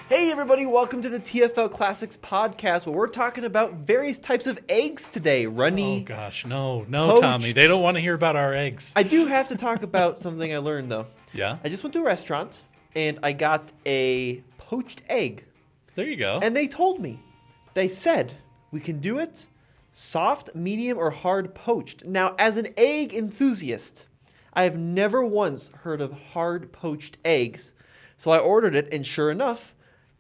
Hey everybody, welcome to the TFL Classics podcast where we're talking about various types of eggs today. Runny. Oh gosh, no, poached. Tommy. They don't want to hear about our eggs. I do have to talk about something I learned though. Yeah? I just went to a restaurant and I got a poached egg. There you go. And they told me, they said, we can do it soft, medium, or hard poached. Now, as an egg enthusiast, I have never once heard of hard poached eggs. So I ordered it and sure enough,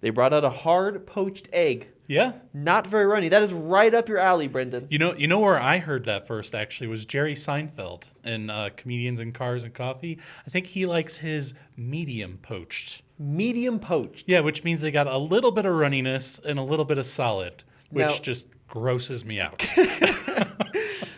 they brought out a hard poached egg. Yeah. Not very runny. That is right up your alley, Brendan. You know where I heard that first actually was Jerry Seinfeld in Comedians in Cars and Coffee. I think he likes his medium poached. Medium poached. Yeah, which means they got a little bit of runniness and a little bit of solid, which Now- just grosses me out.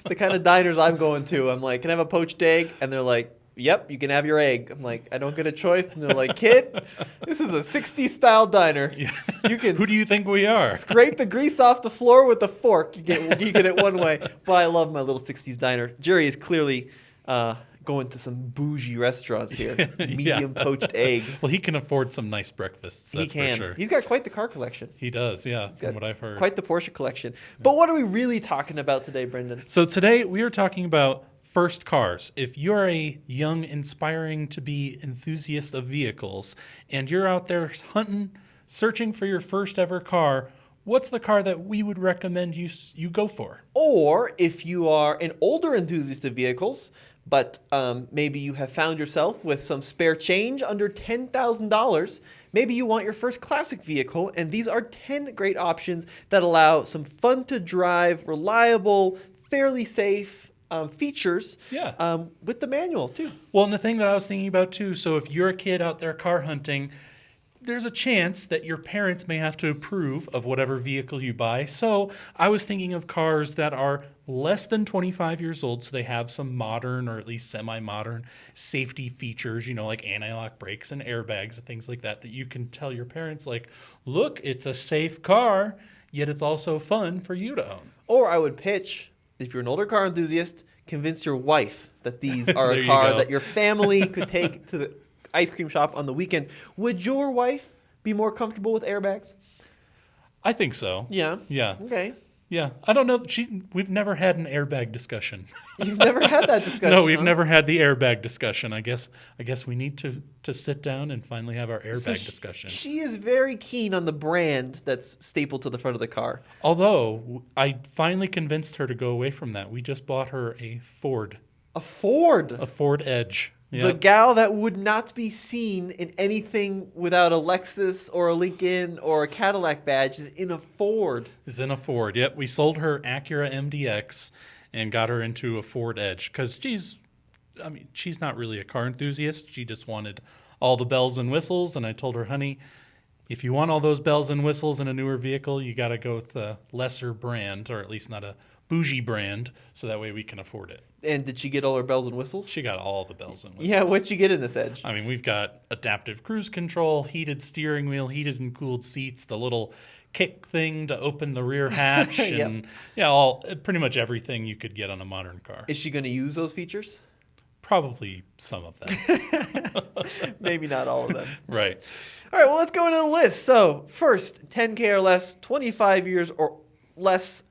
The kind of diners I'm going to, I'm like, can I have a poached egg? And they're like, yep, you can have your egg. I'm like, I don't get a choice. And they're like, kid, this is a 60s style diner. Yeah. You can Who do you think we are? scrape the grease off the floor with a fork. You get it one way. But I love my little 60s diner. Jerry is clearly going to some bougie restaurants here. Medium poached eggs. Well, he can afford some nice breakfasts, that's he can. for sure. He's got quite the car collection. He does, yeah, Got from what I've heard. Quite the Porsche collection. But what are we really talking about today, Brendan? So today we are talking about first cars. If you're a young, inspiring to be enthusiast of vehicles, and you're out there hunting, searching for your first ever car, what's the car that we would recommend you go for? Or if you are an older enthusiast of vehicles, but maybe you have found yourself with some spare change under $10,000, maybe you want your first classic vehicle, and these are 10 great options that allow some fun to drive, reliable, fairly safe features with the manual too. Well, and the thing that I was thinking about too, so if you're a kid out there car hunting, there's a chance that your parents may have to approve of whatever vehicle you buy. So I was thinking of cars that are less than 25 years old, so they have some modern or at least semi-modern safety features, like anti-lock brakes and airbags and things like that you can tell your parents, like, look, it's a safe car, yet it's also fun for you to own. Or I would pitch, if you're an older car enthusiast, convince your wife that these are a car that your family could take to the ice cream shop on the weekend. Would your wife be more comfortable with airbags? I think so. Yeah. Yeah. Okay. Yeah. I don't know. We've never had an airbag discussion. You've never had that discussion? No, we've never had the airbag discussion. I guess we need to sit down and finally have our airbag discussion. She is very keen on the brand that's stapled to the front of the car. Although I finally convinced her to go away from that. We just bought her a Ford. A Ford? A Ford Edge. The Yep. gal that would not be seen in anything without a Lexus or a Lincoln or a Cadillac badge is in a Ford. Is in a Ford. Yep. We sold her Acura MDX and got her into a Ford Edge because she's not really a car enthusiast. She just wanted all the bells and whistles. And I told her, honey, if you want all those bells and whistles in a newer vehicle, you got to go with a lesser brand, or at least not a bougie brand, so that way we can afford it. And did she get all her bells and whistles? She got all the bells and whistles. Yeah, what'd you get in this Edge? I mean, we've got adaptive cruise control, heated steering wheel, heated and cooled seats, the little kick thing to open the rear hatch, and pretty much everything you could get on a modern car. Is she going to use those features? Probably some of them. Maybe not all of them. Right. All right, well, let's go into the list. So, first, 10K or less, 25 years or less,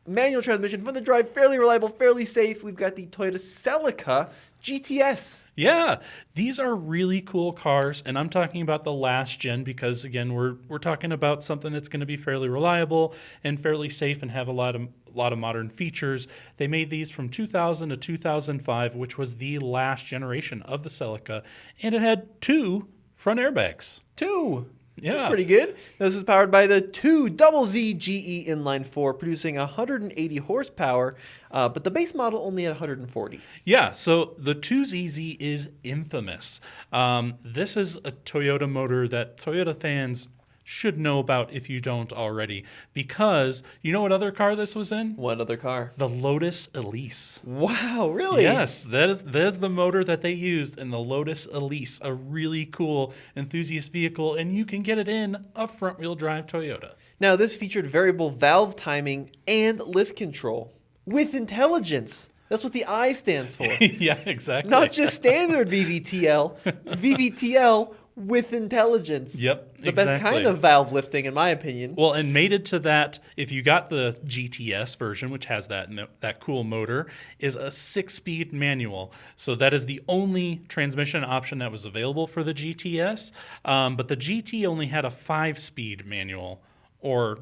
manual transmission, fun to drive, fairly reliable, fairly safe. We've got the Toyota Celica GTS. Yeah, these are really cool cars, and I'm talking about the last gen because, again, we're talking about something that's going to be fairly reliable and fairly safe and have a lot of modern features. They made these from 2000 to 2005, which was the last generation of the Celica, and it had 2 front airbags. 2. Yeah. That's pretty good. This is powered by the 2ZZ GE inline 4, producing 180 horsepower, but the base model only had 140. Yeah, so the 2ZZ is infamous. This is a Toyota motor that Toyota fans should know about if you don't already, because you know what other car this was in? What other car? The Lotus Elise. Wow, really? Yes, that is the motor that they used in the Lotus Elise, a really cool enthusiast vehicle, and you can get it in a front-wheel drive Toyota. Now, this featured variable valve timing and lift control with intelligence. That's what the I stands for. Yeah, exactly. Not just standard VVTL. VVTL with intelligence. Yep, The best kind of valve lifting, in my opinion. Well, and mated to that, if you got the GTS version, which has that cool motor, is a 6-speed manual. So that is the only transmission option that was available for the GTS. But the GT only had a 5-speed manual or,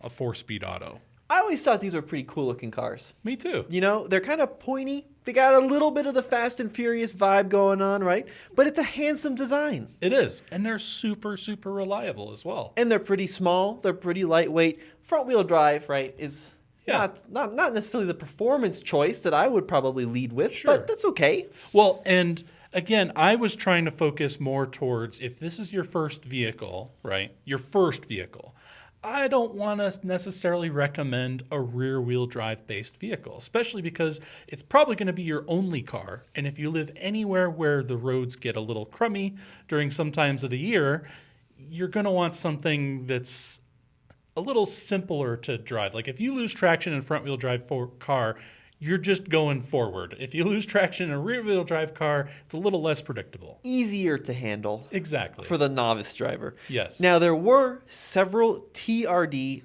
a 4-speed auto. I always thought these were pretty cool looking cars. Me too. They're kind of pointy. They got a little bit of the Fast and Furious vibe going on, right? But it's a handsome design. It is. And they're super, super reliable as well. And they're pretty small. They're pretty lightweight. Front wheel drive, right, is not necessarily the performance choice that I would probably lead with, Sure. but that's okay. Well, and again, I was trying to focus more towards if this is your first vehicle, right? Your first vehicle. I don't want to necessarily recommend a rear-wheel drive-based vehicle, especially because it's probably going to be your only car. And if you live anywhere where the roads get a little crummy during some times of the year, you're going to want something that's a little simpler to drive. Like if you lose traction in a front-wheel drive car, you're just going forward. If you lose traction in a rear-wheel drive car, it's a little less predictable. Easier to handle. Exactly. For the novice driver. Yes. Now, there were several TRD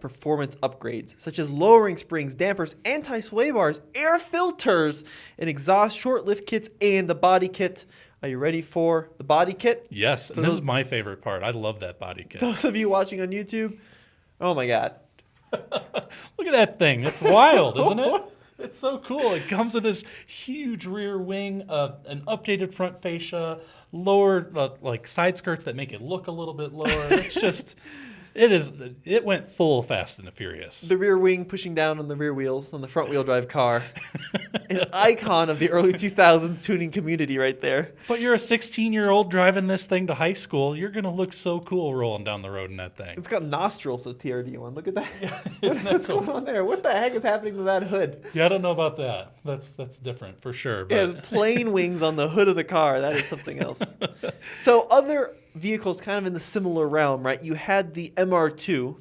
performance upgrades, such as lowering springs, dampers, anti-sway bars, air filters, and exhaust short lift kits, and the body kit. Are you ready for the body kit? Yes, and this is my favorite part. I love that body kit. Those of you watching on YouTube, oh my God. Look at that thing. It's wild, isn't it? It's so cool. It comes with this huge rear wing, an updated front fascia, lower side skirts that make it look a little bit lower. It's just, it went full Fast and the Furious. The rear wing pushing down on the rear wheels on the front wheel drive car. An icon of the early 2000s tuning community right there. But you're a 16-year-old driving this thing to high school. You're going to look so cool rolling down the road in that thing. It's got nostrils, so TRD one. Look at that. Yeah, What's going on there? What the heck is happening to that hood? Yeah, I don't know about that. That's different for sure. But. It has plain wings on the hood of the car. That is something else. So other vehicles kind of in the similar realm, right? You had the MR2.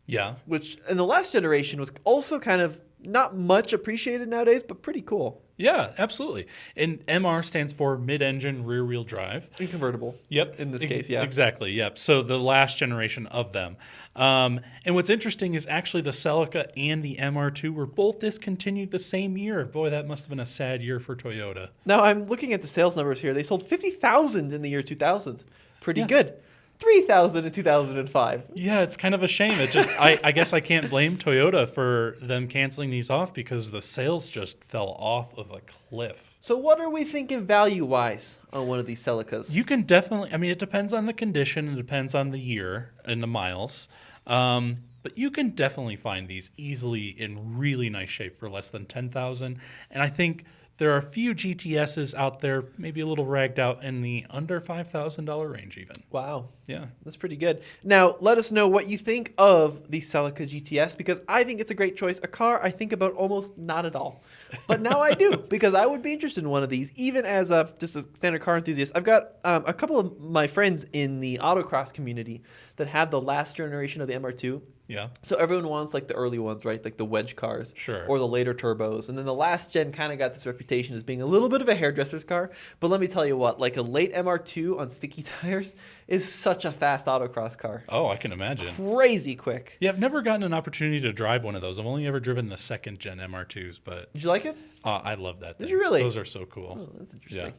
Yeah. Which in the last generation was also kind of not much appreciated nowadays, but pretty cool. Yeah, absolutely. And MR stands for mid-engine rear-wheel drive. And convertible. Yep. In this case, yeah. Exactly, yep. So the last generation of them. And what's interesting is actually the Celica and the MR2 were both discontinued the same year. Boy, that must have been a sad year for Toyota. Now, I'm looking at the sales numbers here. They sold 50,000 in the year 2000. Pretty good. 3,000 in 2005. Yeah, it's kind of a shame. It just, I guess I can't blame Toyota for them canceling these off because the sales just fell off of a cliff. So what are we thinking value-wise on one of these Celicas? You can definitely, it depends on the condition, it depends on the year and the miles. But you can definitely find these easily in really nice shape for less than $10,000. And I think there are a few GTSs out there, maybe a little ragged out in the under $5,000 range even. Wow. Yeah. That's pretty good. Now, let us know what you think of the Celica GTS because I think it's a great choice. A car I think about almost not at all. But now I do because I would be interested in one of these, even as just a standard car enthusiast. I've got a couple of my friends in the autocross community that have the last generation of the MR2. Yeah. So everyone wants like the early ones, right? Like the wedge cars. Sure. Or the later turbos. And then the last gen kind of got this reputation as being a little bit of a hairdresser's car. But let me tell you what, like a late MR2 on sticky tires is such a fast autocross car. Oh, I can imagine. Crazy quick. Yeah, I've never gotten an opportunity to drive one of those. I've only ever driven the second gen MR2s, but Did you like it? I love that thing. Did you really? Those are so cool. Oh, that's interesting. Yeah.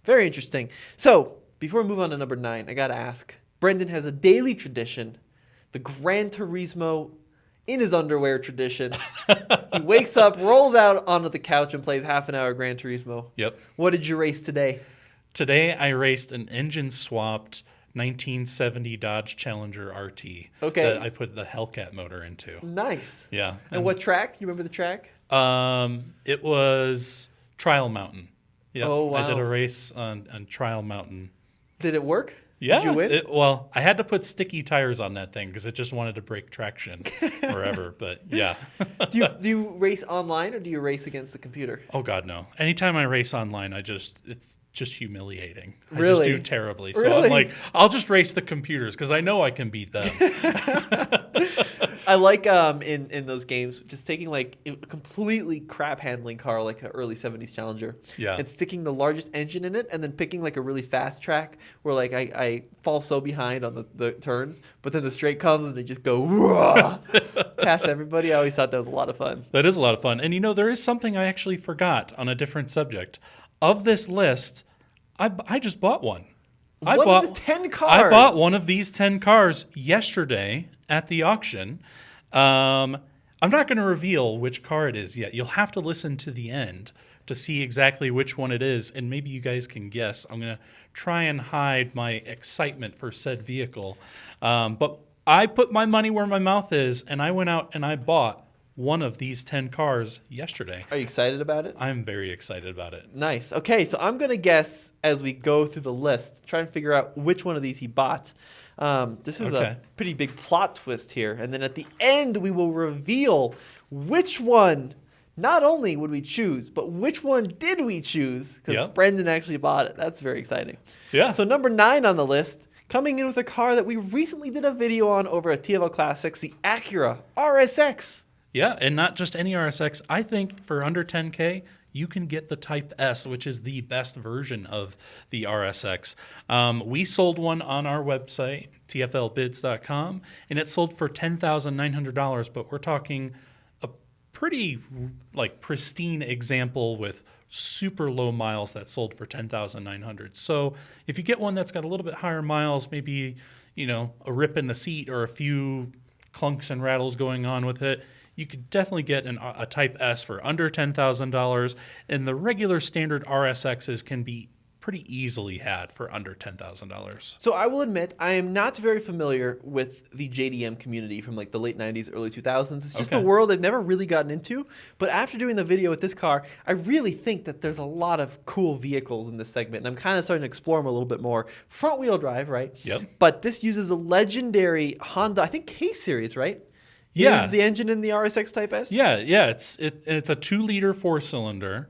Very interesting. So before we move on to number 9, I got to ask. Brendan has a daily tradition, the Gran Turismo in his underwear tradition. He wakes up, rolls out onto the couch, and plays half an hour Gran Turismo. Yep. What did you race today? Today I raced an engine-swapped 1970 Dodge Challenger RT that I put the Hellcat motor into. Nice. Yeah. And what track? You remember the track? It was Trial Mountain. Yep. Oh, wow. I did a race on Trial Mountain. Did it work? Yeah. Did you win? Well, I had to put sticky tires on that thing because it just wanted to break traction wherever. But yeah. Do you race online or do you race against the computer? Oh God, no. Anytime I race online, it's just humiliating. I Really? just do terribly. So Really? I'm like, I'll just race the computers because I know I can beat them. I like in those games just taking like a completely crap handling car like an early 70s Challenger and sticking the largest engine in it and then picking like a really fast track where like I fall so behind on the turns, but then the straight comes and they just go past everybody. I always thought that was a lot of fun. That is a lot of fun. And there is something I actually forgot on a different subject. Of this list, I just bought one. One of the 10 cars. I bought one of these 10 cars yesterday at the auction. I'm not going to reveal which car it is yet. You'll have to listen to the end to see exactly which one it is, and maybe you guys can guess. I'm going to try and hide my excitement for said vehicle. But I put my money where my mouth is, and I went out and I bought one of these 10 cars yesterday. Are you excited about it? I'm very excited about it. Nice. Okay, so I'm going to guess as we go through the list, try and figure out which one of these he bought. This is a pretty big plot twist here. And then at the end, we will reveal which one not only would we choose, but which one did we choose? Because Brendan actually bought it. That's very exciting. Yeah. So number 9 on the list, coming in with a car that we recently did a video on over at TFL Classics, the Acura RSX. Yeah, and not just any RSX. I think for under 10K, you can get the Type S, which is the best version of the RSX. We sold one on our website, tflbids.com, and it sold for $10,900, but we're talking a pretty pristine example with super low miles that sold for $10,900. So if you get one that's got a little bit higher miles, maybe a rip in the seat or a few clunks and rattles going on with it, you could definitely get a Type S for under $10,000, and the regular standard RSXs can be pretty easily had for under $10,000. So I will admit, I am not very familiar with the JDM community from like the late 90s, early 2000s. It's just a world I've never really gotten into. But after doing the video with this car, I really think that there's a lot of cool vehicles in this segment, and I'm kind of starting to explore them a little bit more. Front-wheel drive, right? Yep. But this uses a legendary Honda, I think K-Series, right? Yeah. Is the engine in the RSX Type S? Yeah. It's a 2-liter 4-cylinder.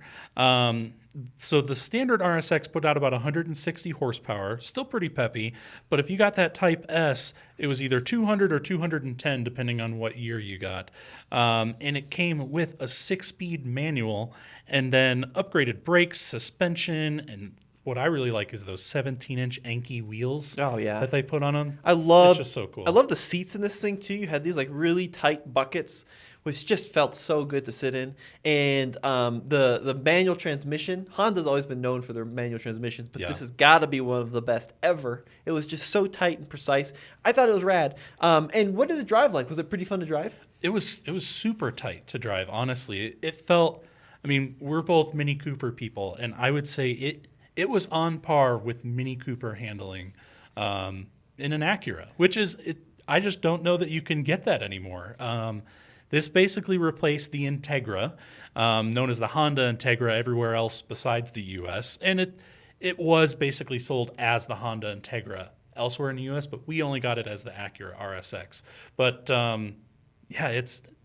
So the standard RSX put out about 160 horsepower, still pretty peppy. But if you got that Type S, it was either 200 or 210, depending on what year you got. And it came with a 6-speed manual and then upgraded brakes, suspension, and what I really like is those 17-inch Anki wheels. Oh yeah, that they put on them. It's just so cool. I love the seats in this thing too. You had these like really tight buckets, which just felt so good to sit in. And the manual transmission. Honda's always been known for their manual transmissions, but this has got to be one of the best ever. It was just so tight and precise. I thought it was rad. And what did it drive like? Was it pretty fun to drive? It was super tight to drive. Honestly, it felt. I mean, we're both Mini Cooper people, and I would say it was on par with Mini Cooper handling in an Acura, which is, I just don't know that you can get that anymore. This basically replaced the Integra, known as the Honda Integra everywhere else besides the U.S., and it was basically sold as the Honda Integra elsewhere in the U.S., but we only got it as the Acura RSX. But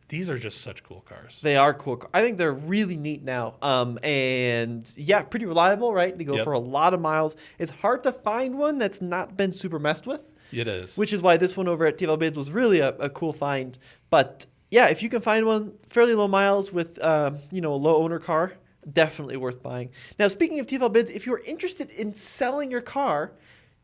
these are just such cool cars. They are cool. I think they're really neat now. And yeah, pretty reliable, right? They go for a lot of miles. It's hard to find one that's not been super messed with. It is. Which is why this one over at TFL Bids was really a cool find. But yeah, if you can find one fairly low miles with a low owner car, definitely worth buying. Now, speaking of TFL Bids, if you're interested in selling your car,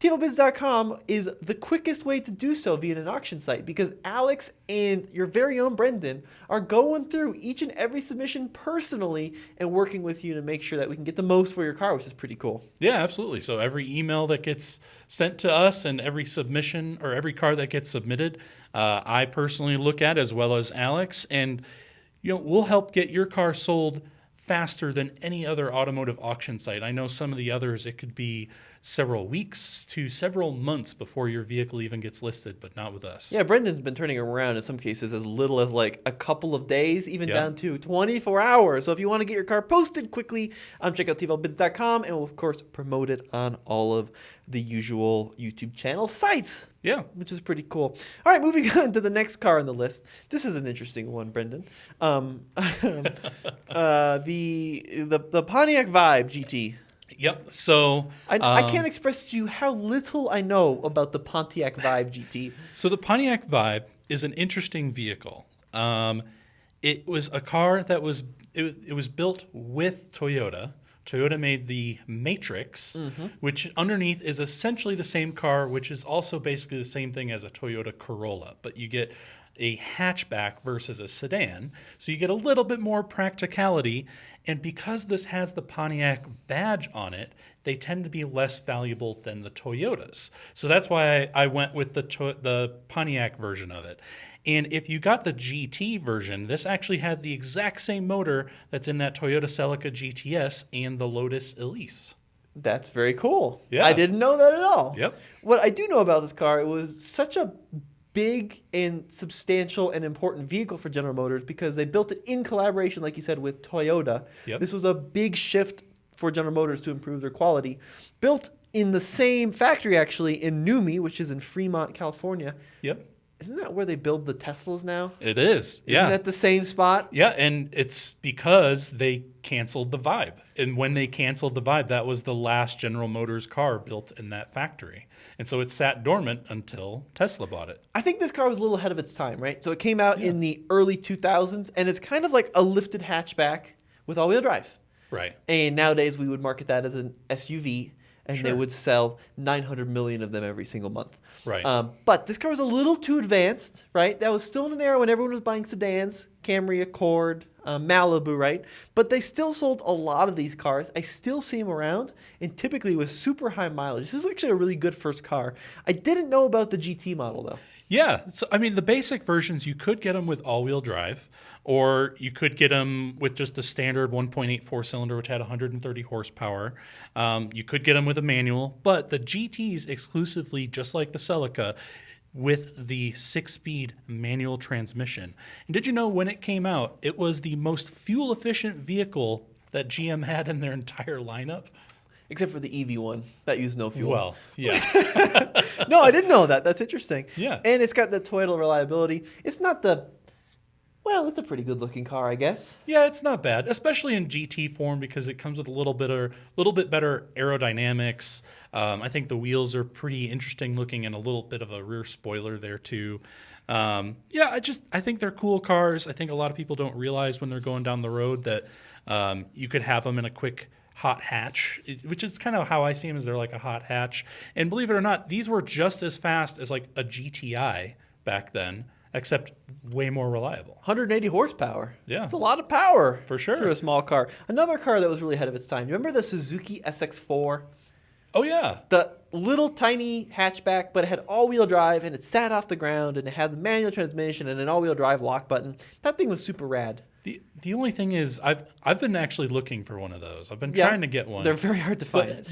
TFLbids.com is the quickest way to do so via an auction site, because Alex and your very own Brendan are going through each and every submission personally and working with you to make sure that we can get the most for your car, which is pretty cool. Yeah, absolutely. So every email that gets sent to us and every submission or every car that gets submitted, I personally look at, as well as Alex, and we'll help get your car sold faster than any other automotive auction site. I know some of the others, it could be several weeks to several months before your vehicle even gets listed, but not with us. Yeah, Brendan's been turning around in some cases as little as like a couple of days, even down to 24 hours. So if you want to get your car posted quickly, check out TFLbids.com, and we'll, of course, promote it on all of the usual YouTube channel sites. Yeah. Which is pretty cool. All right, moving on to the next car on the list. This is an interesting one, Brendan. The Pontiac Vibe GT. Yep. So I can't express to you how little I know about the Pontiac Vibe GT. So the Pontiac Vibe is an interesting vehicle. It was a car that was it was built with Toyota. Toyota made the Matrix, which underneath is essentially the same car, which is also basically the same thing as a Toyota Corolla, but you get a hatchback versus a sedan. So you get a little bit more practicality. And because this has the Pontiac badge on it, they tend to be less valuable than the Toyotas. So that's why I went with the Pontiac version of it. And if you got the GT version, this actually had the exact same motor that's in that Toyota Celica GTS and the Lotus Elise. That's very cool. Yeah. I didn't know that at all. Yep. What I do know about this car, it was such a big and substantial and important vehicle for General Motors because they built it in collaboration, like you said, with Toyota. Yep. This was a big shift for General Motors to improve their quality. Built in the same factory, actually, in NUMMI, which is in Fremont, California. Yep. Isn't that where they build the Teslas now? It is. Yeah. Isn't that the same spot? Yeah, and it's because they canceled the Vibe. And when they canceled the Vibe, that was the last General Motors car built in that factory. And so it sat dormant until Tesla bought it. I think this car was a little ahead of its time, right? So it came out in the early 2000s, and it's kind of like a lifted hatchback with all-wheel drive. Right. And nowadays we would market that as an SUV, and they would sell 900 million of them every single month. Right. But this car was a little too advanced, right? That was still in an era when everyone was buying sedans, Camry, Accord, Malibu, right? But they still sold a lot of these cars. I still see them around, and typically with super high mileage. This is actually a really good first car. I didn't know about the GT model, though. Yeah. So, I mean, the basic versions, you could get them with all-wheel drive, or you could get them with just the standard 1.84 cylinder, which had 130 horsepower. You could get them with a manual, but the GT's exclusively, just like the Celica, with the 6-speed manual transmission. And did you know when it came out, it was the most fuel-efficient vehicle that GM had in their entire lineup? Except for the EV one that used no fuel. Well, yeah. No, I didn't know that. That's interesting. Yeah. And it's got the Toyota reliability. It's not the... Well, it's a pretty good-looking car, I guess. Yeah, it's not bad, especially in GT form because it comes with a little bit better aerodynamics. I think the wheels are pretty interesting looking and a little bit of a rear spoiler there too. I think they're cool cars. I think a lot of people don't realize when they're going down the road that you could have them in a quick hot hatch, which is kind of how I see them, as they're like a hot hatch. And believe it or not, these were just as fast as like a GTI back then, except way more reliable. 180 horsepower. Yeah. It's a lot of power. For sure. For a small car. Another car that was really ahead of its time. You remember the Suzuki SX4? Oh, yeah. The little tiny hatchback, but it had all-wheel drive, and it sat off the ground, and it had the manual transmission and an all-wheel drive lock button. That thing was super rad. The only thing is, I've been actually looking for one of those. I've been trying to get one. They're very hard to find.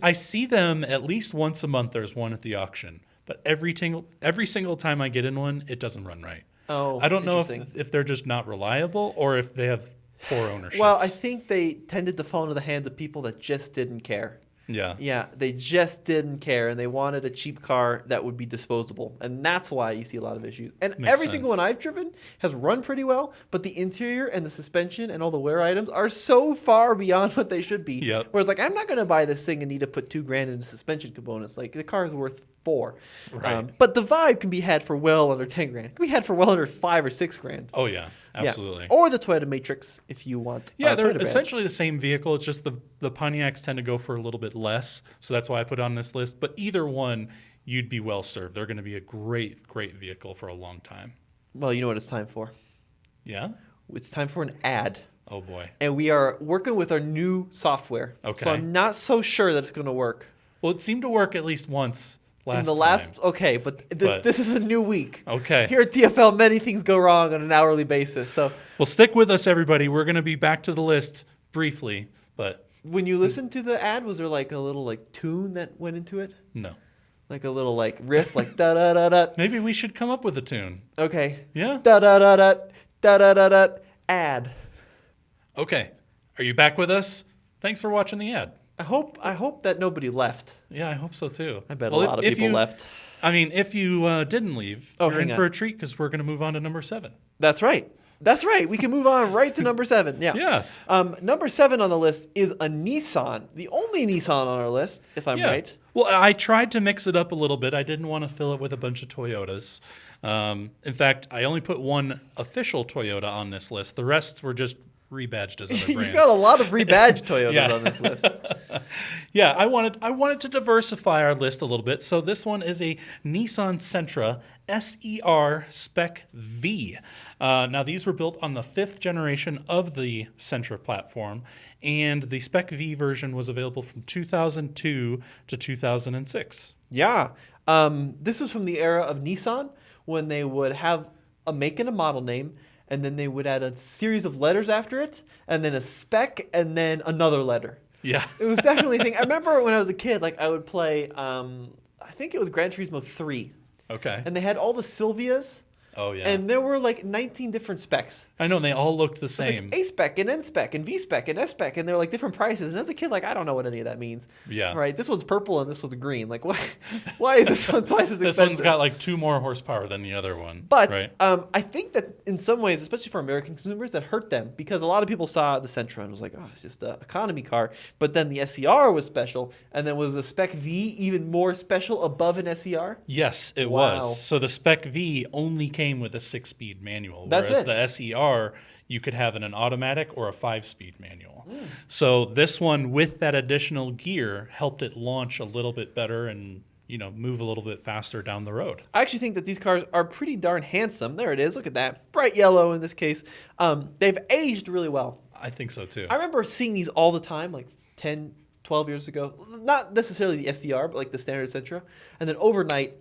I see them at least once a month. There's one at the auction. But every single time I get in one, it doesn't run right. Oh, I don't know if they're just not reliable or if they have poor ownership. Well, I think they tended to fall into the hands of people that just didn't care. Yeah. Yeah, they just didn't care, and they wanted a cheap car that would be disposable. And that's why you see a lot of issues. And Makes every sense. single one I've driven has run pretty well, but the interior and the suspension and all the wear items are so far beyond what they should be. Yep. Where it's like, I'm not going to buy this thing and need to put $2,000 into suspension components. Like, the car is worth $4,000. Right. But the Vibe can be had for well under $10,000. It can be had for well under $5,000 or $6,000. Oh, yeah. Absolutely. Yeah. Or the Toyota Matrix if you want. Yeah, they're Toyota badge. essentially the same vehicle. It's just the Pontiacs tend to go for a little bit less. So that's why I put it on this list. But either one, you'd be well served. They're going to be a great, great vehicle for a long time. Well, you know what it's time for? Yeah? It's time for an ad. Oh, boy. And we are working with our new software. Okay. So I'm not so sure that it's going to work. Well, it seemed to work at least once last time. Okay, but this is a new week. Okay. Here at TFL, many things go wrong on an hourly basis. So Well, stick with us, everybody. We're going to be back to the list briefly, but when you listened to the ad, was there like a little like tune that went into it? no. Like a little like riff, like da da da da. Maybe we should come up with a tune. Okay. Yeah? Da da da da da da da da. Ad. Okay. Are you back with us? Thanks for watching the ad. I hope that nobody left. Yeah, I hope so too. I bet a lot of people left. I mean, if you didn't leave, you're in hang for on. a treat because we're going to move on to number 7. That's right. That's right. We can move on right to number 7. Yeah. Yeah. Number 7 on the list is a Nissan. The only Nissan on our list, if I'm Yeah. right. Well, I tried to mix it up a little bit. I didn't want to fill it with a bunch of Toyotas. In fact, I only put one official Toyota on this list. The rest were just rebadged as other brands. You've got a lot of rebadged Toyotas Yeah. on this list. Yeah, I wanted to diversify our list a little bit. So this one is a Nissan Sentra SER Spec V. Now these were built on the 5th generation of the Sentra platform, and the Spec V version was available from 2002 to 2006. Yeah. This was from the era of Nissan when they would have a make and a model name, and then they would add a series of letters after it, and then a spec, and then another letter. Yeah. It was definitely a thing. I remember when I was a kid, like I would play, I think it was Gran Turismo 3. Okay. And they had all the Silvias. Oh, yeah. And there were like 19 different specs. I know, and they all looked the It was same. like A spec and N spec and V spec and S spec, and they're like different prices. And as a kid, like I don't know what any of that means. Yeah. Right. This one's purple and this one's green. Like why is this one twice as expensive? This one's got like 2 more horsepower than the other one. But right? I think that in some ways, especially for American consumers, that hurt them because a lot of people saw the Sentra and was like, oh, it's just an economy car. But then the SER was special, and then was the Spec V even more special above an SER? Yes, it Wow. was. So the Spec V only came with a 6-speed manual, That's whereas it. the SER you could have in an automatic or a 5-speed manual. So this one with that additional gear helped it launch a little bit better and move a little bit faster down the road. I actually think that these cars are pretty darn handsome. There it is. Look at that. Bright yellow in this case. They've aged really well. I think so too. I remember seeing these all the time, like 10, 12 years ago. Not necessarily the SER, but like the standard Sentra. And then overnight,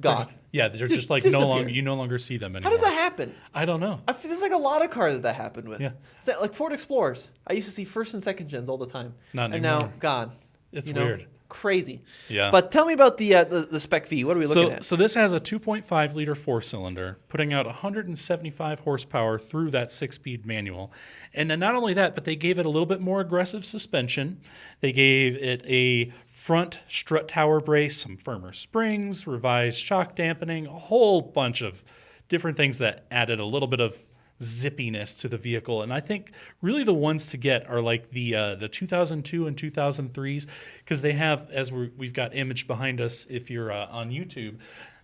gone. Yeah, they're just like disappeared. you no longer see them How anymore. does that happen? I don't know. I feel there's like a lot of cars that happened with. Yeah. So, like Ford Explorers. I used to see first and second gens all the time. Not and now anymore. gone. It's weird. Crazy. Yeah. But tell me about the Spec V. What are we looking at? So this has a 2.5 liter 4-cylinder, putting out 175 horsepower through that 6-speed manual. And then not only that, but they gave it a little bit more aggressive suspension. They gave it a front strut tower brace, some firmer springs, revised shock dampening, a whole bunch of different things that added a little bit of zippiness to the vehicle. And I think really the ones to get are like the 2002 and 2003s, because they have, as we've got image behind us if you're on YouTube,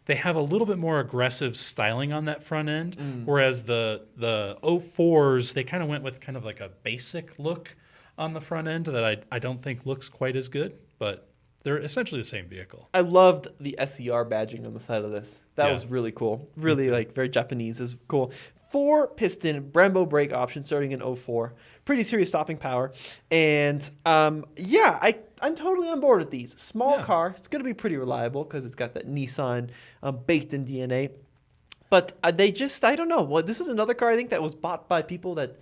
they have a little bit more aggressive styling on that front end, whereas the 04s, they kind of went with kind of like a basic look on the front end that I don't think looks quite as good, but they're essentially the same vehicle. I loved the SER badging on the side of this. That Yeah. was really cool. Really like very Japanese. Is cool. 4-piston Brembo brake option starting in 04. Pretty serious stopping power. And yeah, I'm totally on board with these. Small Yeah. car. It's going to be pretty reliable because it's got that Nissan baked in DNA. But they just, I don't know. Well, this is another car I think that was bought by people that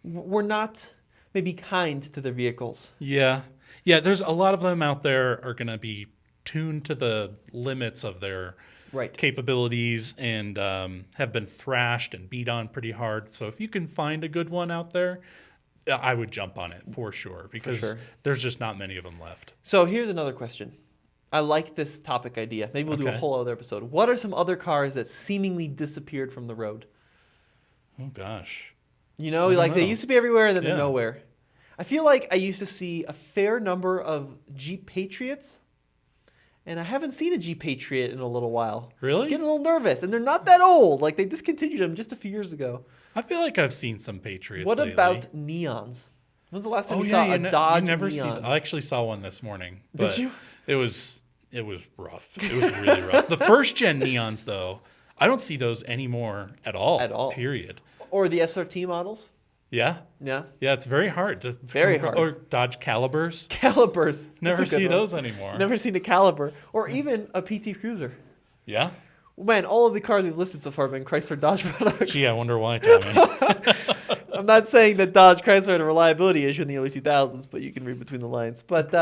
were not maybe kind to their vehicles. Yeah. Yeah, there's a lot of them out there are going to be tuned to the limits of their Right. capabilities and have been thrashed and beat on pretty hard. So if you can find a good one out there, I would jump on it for sure, because sure. there's just not many of them left. So here's another question. I like this topic idea. Maybe we'll do a Okay. whole other episode. What are some other cars that seemingly disappeared from the road? Oh, gosh. You know, I don't like they know. used to be everywhere and then they're Yeah. nowhere. I feel like I used to see a fair number of Jeep Patriots, and I haven't seen a Jeep Patriot in a little while. Really? Getting a little nervous, and they're not that old. Like they discontinued them just a few years ago. I feel like I've seen some Patriots What lately. about neons? When's the last time Oh, you yeah, saw a you Dodge never neon? I actually saw one this morning. Did But you? It was rough. It was really rough. The first gen neons, though, I don't see those anymore at all. At all. Period. Or the SRT models? Yeah. Yeah. Yeah, it's very hard. Very hard. Or Dodge Calibers. Calibers. Never That's a good see one. those anymore. Never seen a Caliber. Or even a PT Cruiser. Yeah? Man, all of the cars we've listed so far have been Chrysler Dodge products. Gee, I wonder why, Tommy. I'm not saying that Dodge Chrysler had a reliability issue in the early 2000s, but you can read between the lines. But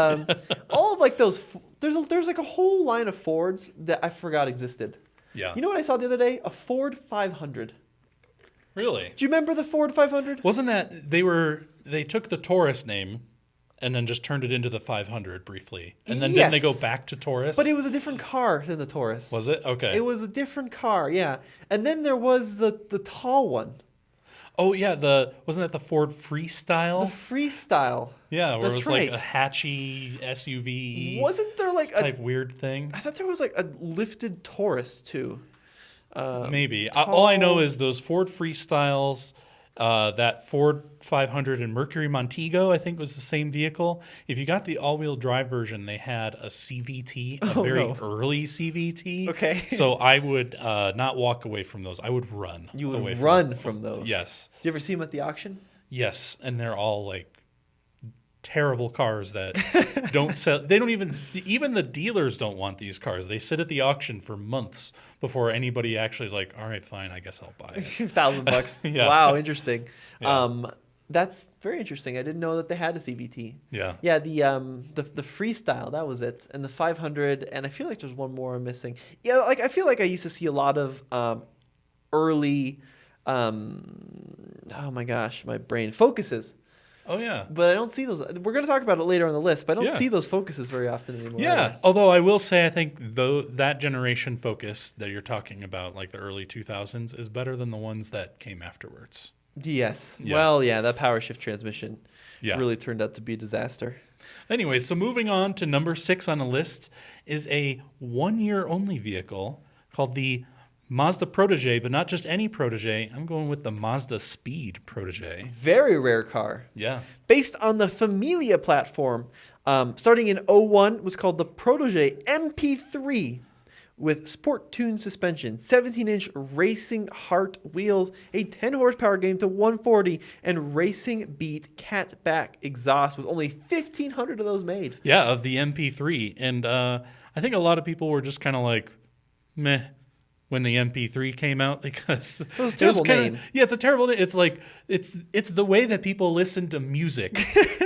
all of like those, there's like a whole line of Fords that I forgot existed. Yeah. You know what I saw the other day? A Ford 500. Really? Do you remember the Ford 500? Wasn't that they took the Taurus name and then just turned it into the 500 briefly. And then didn't they go Yes. back to Taurus? But it was a different car than the Taurus. Was it? Okay. It was a different car, yeah. And then there was the tall one. Oh yeah, wasn't that the Ford Freestyle? The Freestyle. Yeah, where That's it was right. like a hatchy SUV Wasn't there like type weird thing. I thought there was like a lifted Taurus too. Maybe. All I know is those Ford Freestyles, that Ford 500 and Mercury Montego, I think was the same vehicle. If you got the all-wheel drive version, they had a CVT, a very early CVT. Okay. So I would not walk away from those. I would run. You would away run from those. Yes. Did you ever see them at the auction? Yes, and they're all like terrible cars that don't sell. They don't even the dealers don't want these cars. They sit at the auction for months before anybody actually is like, all right, fine, I guess I'll buy it. $1,000. Yeah. Wow, interesting. Yeah. That's very interesting. I didn't know that they had a CVT. Yeah. Yeah, the Freestyle, that was it, and the 500, and I feel like there's one more I'm missing. Yeah, like I feel like I used to see a lot of early, oh my gosh, my brain, Focuses. Oh yeah. But I don't see those. We're going to talk about it later on the list, but I don't Yeah. see those Focuses very often anymore. Yeah, although I will say I think that generation Focus that you're talking about, like the early 2000s, is better than the ones that came afterwards. Yes. Yeah. Well, yeah, that power shift transmission Yeah. really turned out to be a disaster. Anyway, so moving on to number 6 on the list is a 1-year only vehicle called the Mazda Protege, but not just any Protege. I'm going with the Mazdaspeed Protege. Very rare car. Yeah. Based on the Familia platform, starting in 01, was called the Protege MP3 with sport tuned suspension, 17-inch racing heart wheels, a 10 horsepower game to 140, and racing beat catback exhaust with only 1,500 of those made. Yeah, of the MP3. And I think a lot of people were just kind of like, meh, when the MP3 came out, because It was a terrible name. Yeah, it's a terrible name. It's like it's the way that people listened to music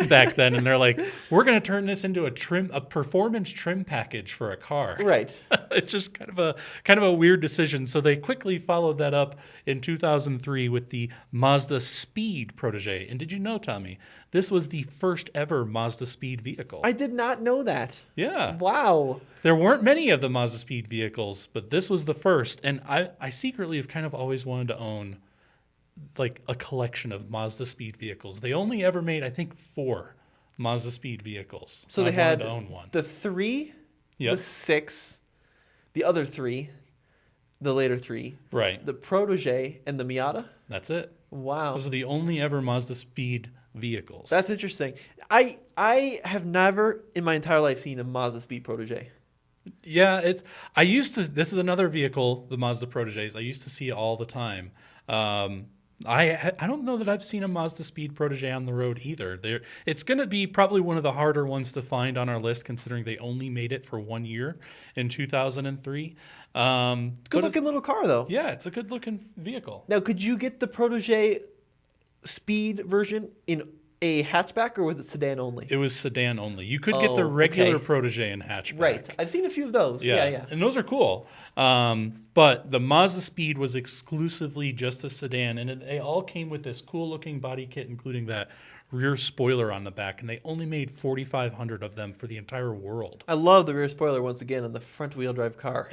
back then, and they're like, we're going to turn this into a performance trim package for a car. Right. It's just kind of a weird decision. So they quickly followed that up in 2003 with the Mazdaspeed Protege. And did you know, Tommy, this was the first ever Mazdaspeed vehicle? I did not know that. Yeah. Wow. There weren't many of the Mazdaspeed vehicles, but this was the first. And I secretly have kind of always wanted to own like a collection of Mazdaspeed vehicles. They only ever made, I think, 4 Mazdaspeed vehicles. So they I wanted had to own one. the 3, Yep. the 6, the other 3, the later 3, Right. the Protege, and the Miata. That's it. Wow. Those are the only ever Mazdaspeed vehicles. That's interesting. I have never in my entire life seen a Mazdaspeed Protege. Yeah, this is another vehicle, the Mazda Proteges. I used to see it all the time. I don't know that I've seen a Mazdaspeed Protege on the road either. It's going to be probably one of the harder ones to find on our list, considering they only made it for 1 year in 2003. Good looking little car though. Yeah, it's a good looking vehicle. Now, could you get the Protege Speed version in a hatchback, or was it sedan only? It was sedan only. You could get the Oh, regular okay. Protege in hatchback. Right. I've seen a few of those. Yeah. And those are cool. But the Mazdaspeed was exclusively just a sedan, and they all came with this cool-looking body kit, including that rear spoiler on the back, and they only made 4,500 of them for the entire world. I love the rear spoiler once again on the front-wheel drive car.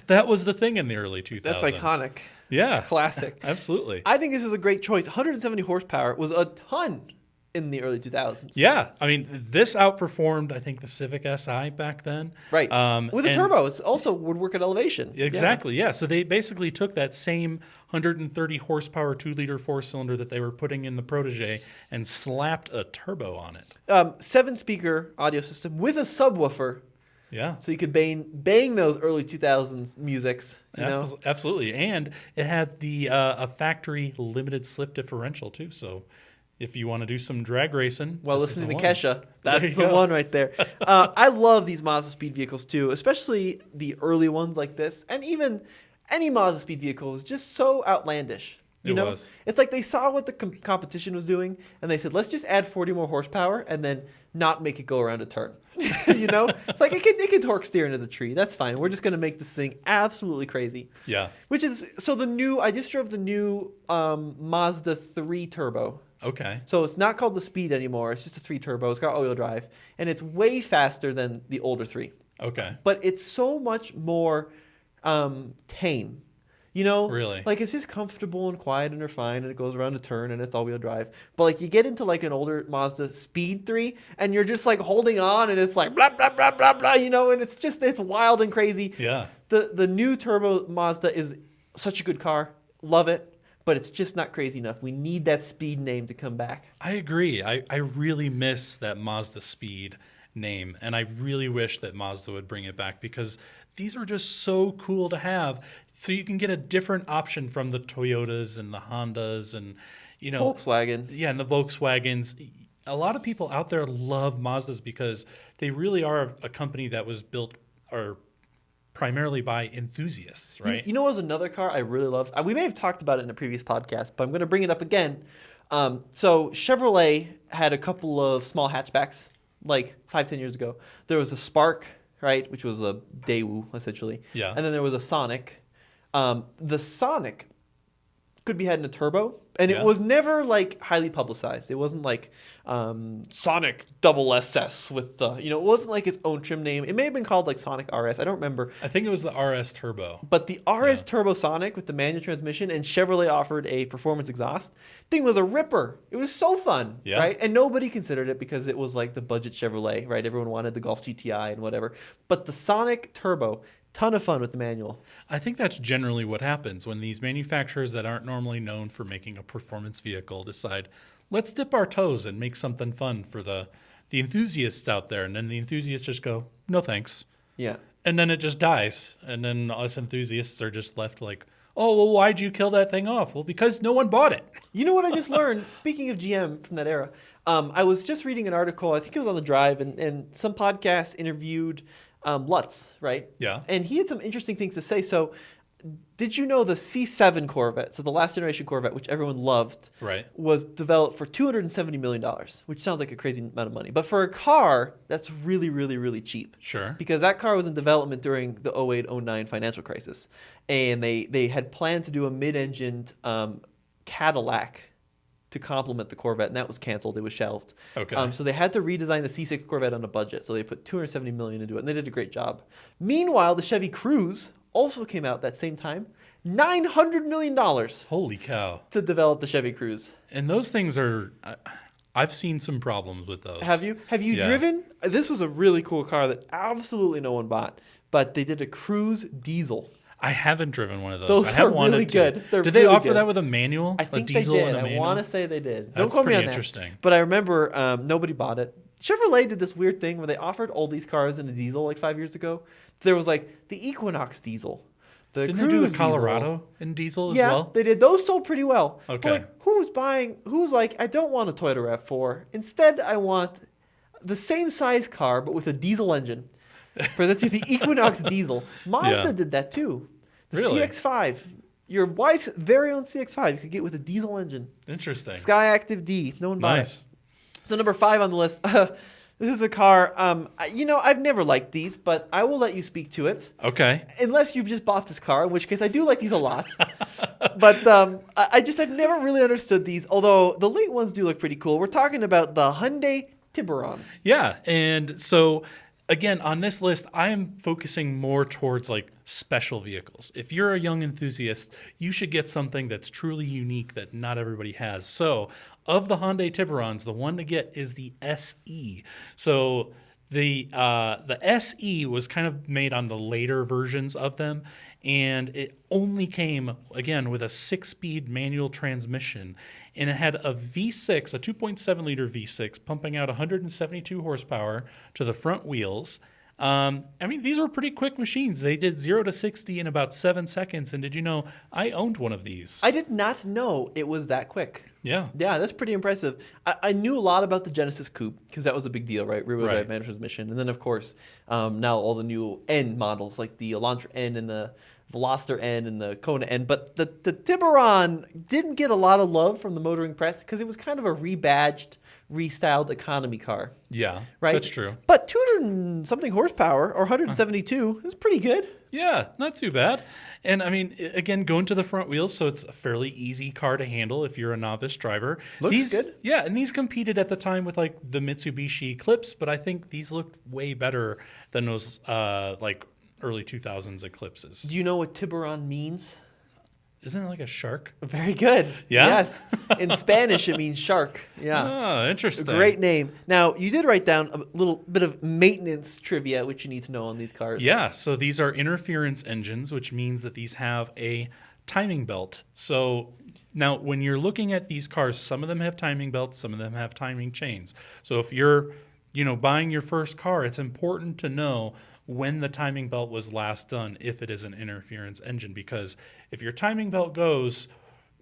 That was the thing in the early 2000s. That's iconic. Yeah. Classic. Absolutely. I think this is a great choice. 170 horsepower was a ton in the early 2000s. Yeah. I mean, this outperformed, I think, the Civic Si back then. Right. With a turbo. It also would work at elevation. Exactly, yeah. So they basically took that same 130 horsepower 2-liter 4-cylinder that they were putting in the Protege and slapped a turbo on it. 7-speaker audio system with a subwoofer. Yeah. So you could bang those early 2000s musics. You know? Absolutely. And it had the a factory limited slip differential, too. So if you want to do some drag racing, While this is listening to the one. Kesha, There that's you the go. one right there. I love these Mazdaspeed vehicles too, especially the early ones like this. And even any Mazdaspeed vehicle is just so outlandish. You know, was. it's like they saw what the competition was doing, and they said, "Let's just add 40 more horsepower and then not make it go around a turn." You know, it's like it can torque steer into the tree. That's fine. We're just gonna make this thing absolutely crazy. Yeah. Which is so the new. I just drove the new Mazda 3 Turbo. Okay. So it's not called the Speed anymore. It's just a 3 turbo. It's got all-wheel drive, and it's way faster than the older 3. Okay. But it's so much more tame. You know, Really? like it's just comfortable and quiet and refined, and it goes around a turn and it's all-wheel drive. But like you get into like an older Mazdaspeed 3, and you're just like holding on, and it's like blah blah blah blah blah, you know, and it's wild and crazy. Yeah. The new turbo Mazda is such a good car, love it, but it's just not crazy enough. We need that speed name to come back. I agree. I really miss that Mazdaspeed name, and I really wish that Mazda would bring it back because these are just so cool to have. So you can get a different option from the Toyotas and the Hondas and, you know, Volkswagen. Yeah, and the Volkswagens. A lot of people out there love Mazdas because they really are a company that was built or primarily by enthusiasts, right? You know, was another car I really loved. We may have talked about it in a previous podcast, but I'm going to bring it up again. So Chevrolet had a couple of small hatchbacks, like 5-10 years ago. There was a Spark, right, which was a Daewoo essentially. Yeah. And then there was a Sonic. The Sonic could be had in a turbo, and Yeah. it was never like highly publicized. It wasn't like Sonic Double SS with the, you know, it wasn't like its own trim name. It may have been called like Sonic RS. I don't remember. I think it was the RS Turbo. But the RS Turbo Sonic with the manual transmission, and Chevrolet offered a performance exhaust, thing was a ripper. It was so fun, Yeah. right? And nobody considered it because it was like the budget Chevrolet, right? Everyone wanted the Golf GTI and whatever. But the Sonic Turbo, ton of fun with the manual. I think that's generally what happens when these manufacturers that aren't normally known for making a performance vehicle decide, let's dip our toes and make something fun for the enthusiasts out there. And then the enthusiasts just go, no thanks. Yeah. And then it just dies. And then us enthusiasts are just left like, oh, well, why'd you kill that thing off? Well, because no one bought it. You know what I just learned? Speaking of GM from that era, I was just reading an article, I think it was on The Drive, and some podcast interviewed Lutz, right? Yeah. And he had some interesting things to say. So did you know the C7 Corvette, so the last generation Corvette, which everyone loved, Right. was developed for $270 million, which sounds like a crazy amount of money. But for a car, that's really, really, really cheap. Sure. Because that car was in development during the 08-09 financial crisis. And they had planned to do a mid-engined Cadillac to complement the Corvette, and that was canceled. It was shelved. Okay. So they had to redesign the C6 Corvette on a budget. So they put $270 million into it, and they did a great job. Meanwhile, the Chevy Cruze also came out that same time, $900 million Holy cow. to develop the Chevy Cruze. And those things are, I've seen some problems with those. Have you? Have you Yeah. driven? This was a really cool car that absolutely no one bought, but they did a Cruze diesel. I haven't driven one of those. Those I have are wanted really to. good. They're Did they really offer good. that with a manual? I think a they diesel did. and a I manual? want to say they did. That's Don't quote me pretty on that. interesting. But I remember nobody bought it. Chevrolet did this weird thing where they offered all these cars in a diesel like 5 years ago. There was like the Equinox diesel. The Didn't they do the Cruze Colorado in diesel as yeah, well? they did. Those sold pretty well. But Okay. like, who's like, I don't want a Toyota RAV4. Instead, I want the same size car, but with a diesel engine. For that's the Equinox diesel. Mazda Yeah. did that too. The Really? CX-5. Your wife's very own CX-5 you could get with a diesel engine. Interesting. Sky Active D. No one bought it. Nice. So number 5 on the list. This is a car. I've never liked these, but I will let you speak to it. Okay. Unless you've just bought this car, in which case I do like these a lot. But I've never really understood these, although the late ones do look pretty cool. We're talking about the Hyundai Tiburon. Yeah. And so, again, on this list, I am focusing more towards like special vehicles. If you're a young enthusiast, you should get something that's truly unique that not everybody has. So, of the Hyundai Tiburons, the one to get is the SE. So, the SE was kind of made on the later versions of them, and it only came, again, with a 6-speed manual transmission. And it had a V6, a 2.7-liter V6, pumping out 172 horsepower to the front wheels. These were pretty quick machines. They did 0 to 60 in about 7 seconds. And did you know, I owned one of these. I did not know it was that quick. Yeah. Yeah, that's pretty impressive. I knew a lot about the Genesis Coupe because that was a big deal, right? Rear-wheel drive Right. manual transmission. And then, of course, now all the new N models like the Elantra N and the Veloster N and the Kona N. But the Tiburon didn't get a lot of love from the motoring press because it was kind of a rebadged, restyled economy car, Yeah, right? that's true. But 200 and something horsepower, or 172, is pretty good. Yeah, not too bad. And I mean, again, going to the front wheels, so it's a fairly easy car to handle if you're a novice driver. Looks good. Yeah, and these competed at the time with like the Mitsubishi Eclipse, but I think these looked way better than those like early 2000s Eclipses. Do you know what Tiburon means? Isn't it like a shark? Very good. Yeah? Yes. In Spanish, it means shark. Yeah. Oh, interesting. Great name. Now, you did write down a little bit of maintenance trivia, which you need to know on these cars. Yeah, so these are interference engines, which means that these have a timing belt. So now when you're looking at these cars, some of them have timing belts, some of them have timing chains. So if you're, buying your first car, it's important to know when the timing belt was last done if it is an interference engine, because if your timing belt goes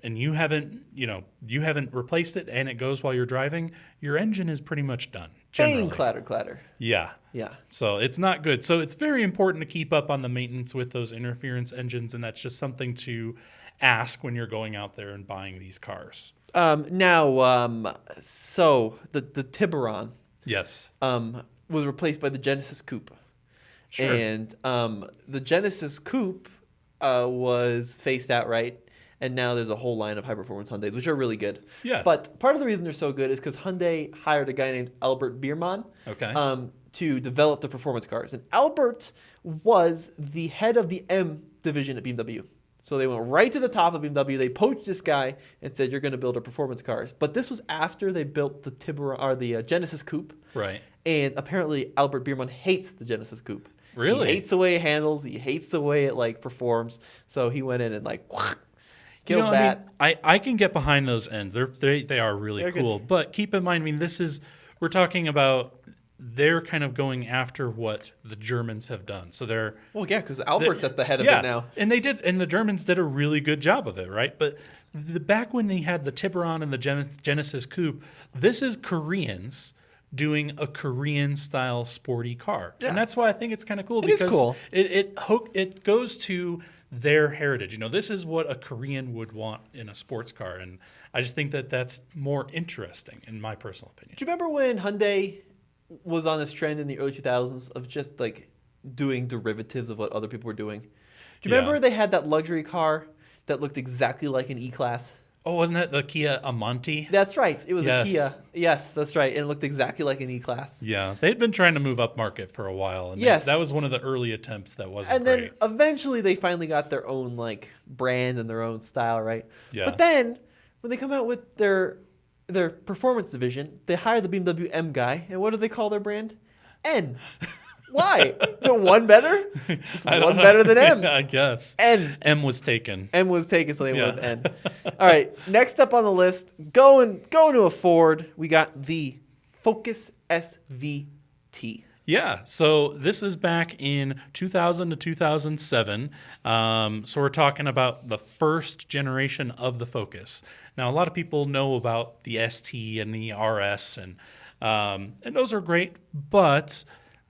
and you haven't replaced it and it goes while you're driving, your engine is pretty much done. Bang, clatter, clatter. Yeah. Yeah. So it's not good. So it's very important to keep up on the maintenance with those interference engines, and that's just something to ask when you're going out there and buying these cars. So the Tiburon Yes. was replaced by the Genesis Coupe. Sure. And the Genesis Coupe was phased out, right? And now there's a whole line of high-performance Hyundais, which are really good. Yeah. But part of the reason they're so good is because Hyundai hired a guy named Albert Biermann to develop the performance cars. And Albert was the head of the M division at BMW. So they went right to the top of BMW. They poached this guy and said, "You're going to build our performance cars." But this was after they built the Tiburon or the Genesis Coupe. Right. And apparently Albert Biermann hates the Genesis Coupe. Really? He hates the way it handles. He hates the way it performs. So he went in and killed that. I can get behind those ends. They are really They're cool. good. But keep in mind, we're talking about they're kind of going after what the Germans have done. So they're because Albert's at the head of it now. And the Germans did a really good job of it, right? But back when they had the Tiburon and the Genesis Coupe, this is Koreans doing a Korean-style sporty car. Yeah. And that's why I think it's kind of cool. It is cool. It goes to their heritage. This is what a Korean would want in a sports car. And I just think that that's more interesting, in my personal opinion. Do you remember when Hyundai was on this trend in the early 2000s of just doing derivatives of what other people were doing? Do you remember they had that luxury car that looked exactly like an E-Class? Oh, wasn't that the Kia Amante? That's right. It was a Kia. Yes, that's right. And it looked exactly like an E-Class. Yeah, they'd been trying to move up market for a while. And that was one of the early attempts that wasn't great. And then eventually they finally got their own brand and their own style, right? Yeah. But then when they come out with their performance division, they hire the BMW M guy. And what do they call their brand? N. Why? Is it one better? It's one better than M. I guess. N. M was taken. M was taken, so they went with N. All right. Next up on the list, going to a Ford, we got the Focus SVT. Yeah, so this is back in 2000 to 2007. So we're talking about the first generation of the Focus. Now, a lot of people know about the ST and the RS, and those are great, but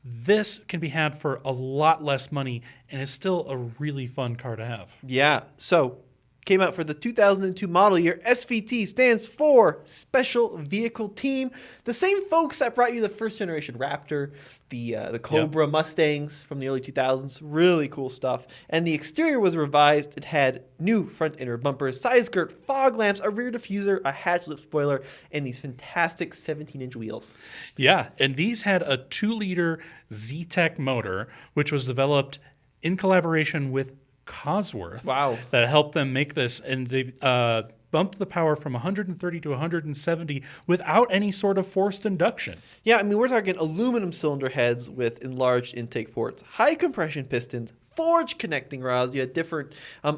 this can be had for a lot less money and is still a really fun car to have. Yeah, so came out for the 2002 model year. SVT stands for Special Vehicle Team. The same folks that brought you the first generation Raptor, the Cobra Mustangs from the early 2000s. Really cool stuff. And the exterior was revised. It had new front inner bumpers, side skirt, fog lamps, a rear diffuser, a hatch lip spoiler, and these fantastic 17-inch wheels. Yeah, and these had a 2-liter Z-Tech motor, which was developed in collaboration with Cosworth. Wow. That helped them make this, and they bumped the power from 130 to 170 without any sort of forced induction. Yeah, I mean, we're talking aluminum cylinder heads with enlarged intake ports, high compression pistons, forged connecting rods. You had different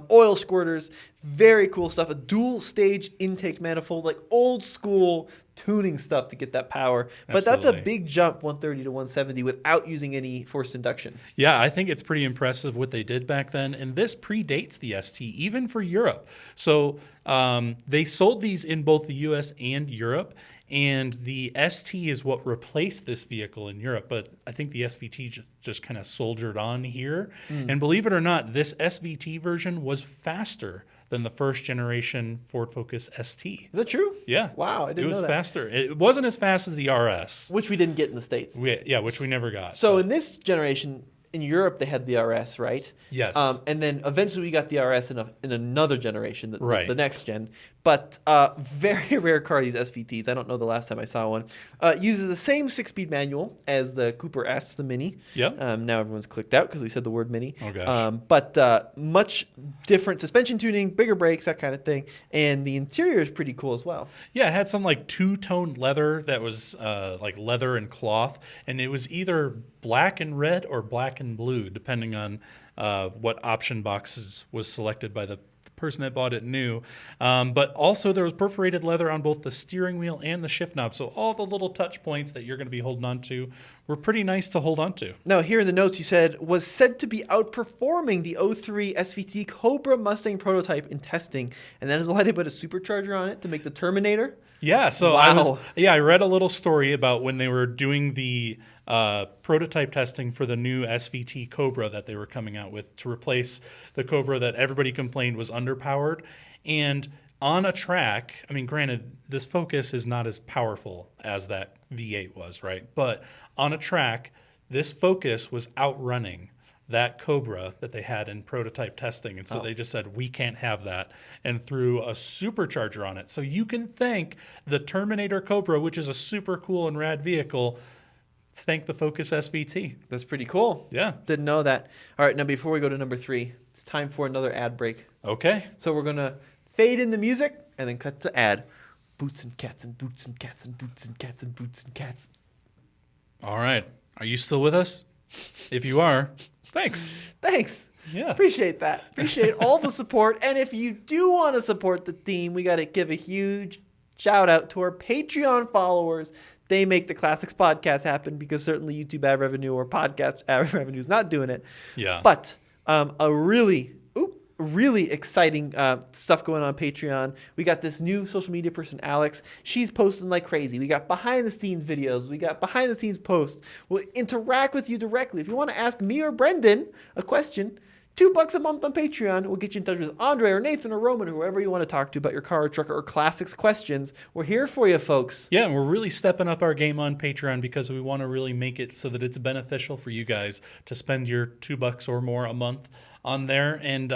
oil squirters, very cool stuff, a dual stage intake manifold, old school tuning stuff to get that power. But that's a big jump, 130 to 170, without using any forced induction. Yeah, I think it's pretty impressive what they did back then. And this predates the ST, even for Europe. So they sold these in both the US and Europe. And the ST is what replaced this vehicle in Europe. But I think the SVT just kind of soldiered on here. And believe it or not, this SVT version was faster than the first generation Ford Focus ST. Is that true? Yeah. Wow, I didn't know that. It was faster. It wasn't as fast as the RS. Which we didn't get in the States. Which we never got. So in this generation, in Europe, they had the RS, right? Yes. And then eventually we got the RS in another generation, Right. the next gen. But very rare car, these SVTs. I don't know the last time I saw one. Uses the same 6-speed manual as the Cooper S, the Mini. Yep. Now everyone's clicked out because we said the word Mini. Oh, gosh. But much different suspension tuning, bigger brakes, that kind of thing. And the interior is pretty cool as well. Yeah, it had some like two-tone leather that was like leather and cloth, and it was either black and red or black and blue, depending on what option boxes was selected by the person that bought it new. But also there was perforated leather on both the steering wheel and the shift knob, so all the little touch points that you're going to be holding on to were pretty nice to hold on to. Now, here in the notes, you said, was said to be outperforming the 03 SVT Cobra Mustang prototype in testing, and that is why they put a supercharger on it to make the Terminator. Yeah, so Wow. I read a little story about when they were doing the prototype testing for the new SVT Cobra that they were coming out with to replace the Cobra that everybody complained was underpowered. And on a track, I mean, granted, this Focus is not as powerful as that V8 was, right? But on a track, this Focus was outrunning that Cobra that they had in prototype testing. And so they just said, we can't have that, and threw a supercharger on it. So you can thank the Terminator Cobra, which is a super cool and rad vehicle, thank the Focus SVT. That's pretty cool. Yeah. Didn't know that. All right, now before we go to number 3, it's time for another ad break. Okay. So we're going to fade in the music and then cut to ad. Boots and cats and boots and cats and boots and cats and boots and cats. All right. Are you still with us? If you are, thanks. Thanks. Yeah. Appreciate that. Appreciate all the support. And if you do want to support the team, we got to give a huge shout out to our Patreon followers. They make the Classics podcast happen because certainly YouTube ad revenue or podcast ad revenue is not doing it. Yeah. But a really exciting stuff going on Patreon. We got this new social media person, Alex. She's posting like crazy. We got behind the scenes videos. We got behind the scenes posts. We'll interact with you directly. If you want to ask me or Brendan a question, $2 a month on Patreon. We'll get you in touch with Andre or Nathan or Roman or whoever you want to talk to about your car or truck or classics questions. We're here for you, folks. Yeah, and we're really stepping up our game on Patreon because we want to really make it so that it's beneficial for you guys to spend your $2 or more a month on there. And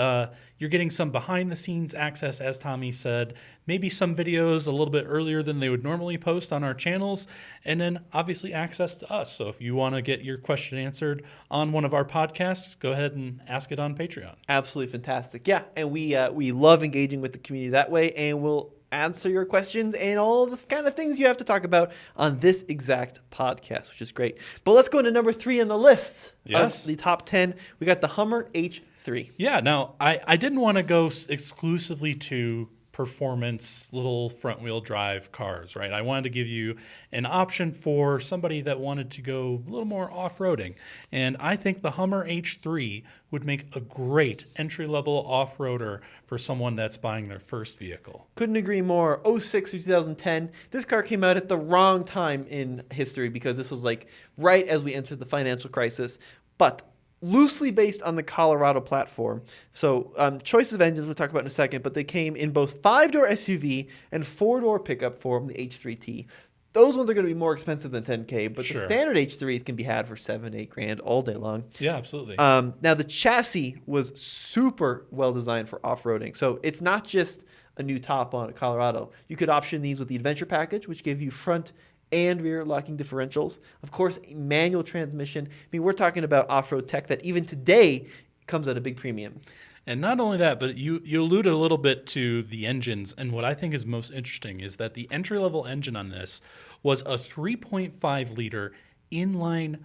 you're getting some behind-the-scenes access, as Tommy said, maybe some videos a little bit earlier than they would normally post on our channels, and then obviously access to us. So if you want to get your question answered on one of our podcasts, go ahead and ask it on Patreon. Absolutely fantastic. Yeah, and we love engaging with the community that way, and we'll answer your questions and all this kind of things you have to talk about on this exact podcast, which is great. But let's go into number 3 on the list Yes. of the top 10. We got the Hummer H3. Yeah, now I didn't want to go exclusively to performance little front wheel drive cars, right? I wanted to give you an option for somebody that wanted to go a little more off-roading. And I think the Hummer H3 would make a great entry-level off-roader for someone that's buying their first vehicle. Couldn't agree more. 06 through 2010. This car came out at the wrong time in history because this was like right as we entered the financial crisis. But loosely based on the Colorado platform. So choices of engines we'll talk about in a second, but they came in both 5-door SUV and 4-door pickup form, the H3T. Those ones are going to be more expensive than $10K, but Sure. the standard H3s can be had for $7-8 all day long. Yeah, absolutely. Now, the chassis was super well designed for off-roading. So it's not just a new top on a Colorado. You could option these with the Adventure Package, which gave you front and rear locking differentials. Of course, a manual transmission. I mean, we're talking about off-road tech that even today comes at a big premium. And not only that, but you alluded a little bit to the engines. And what I think is most interesting is that the entry-level engine on this was a 3.5-liter inline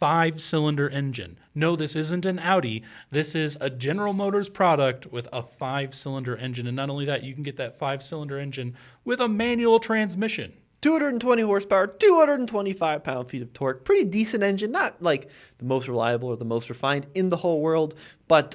5-cylinder engine. No, this isn't an Audi. This is a General Motors product with a 5-cylinder engine. And not only that, you can get that 5-cylinder engine with a manual transmission. 220 horsepower, 225 pound-feet of torque. Pretty decent engine. Not like the most reliable or the most refined in the whole world, but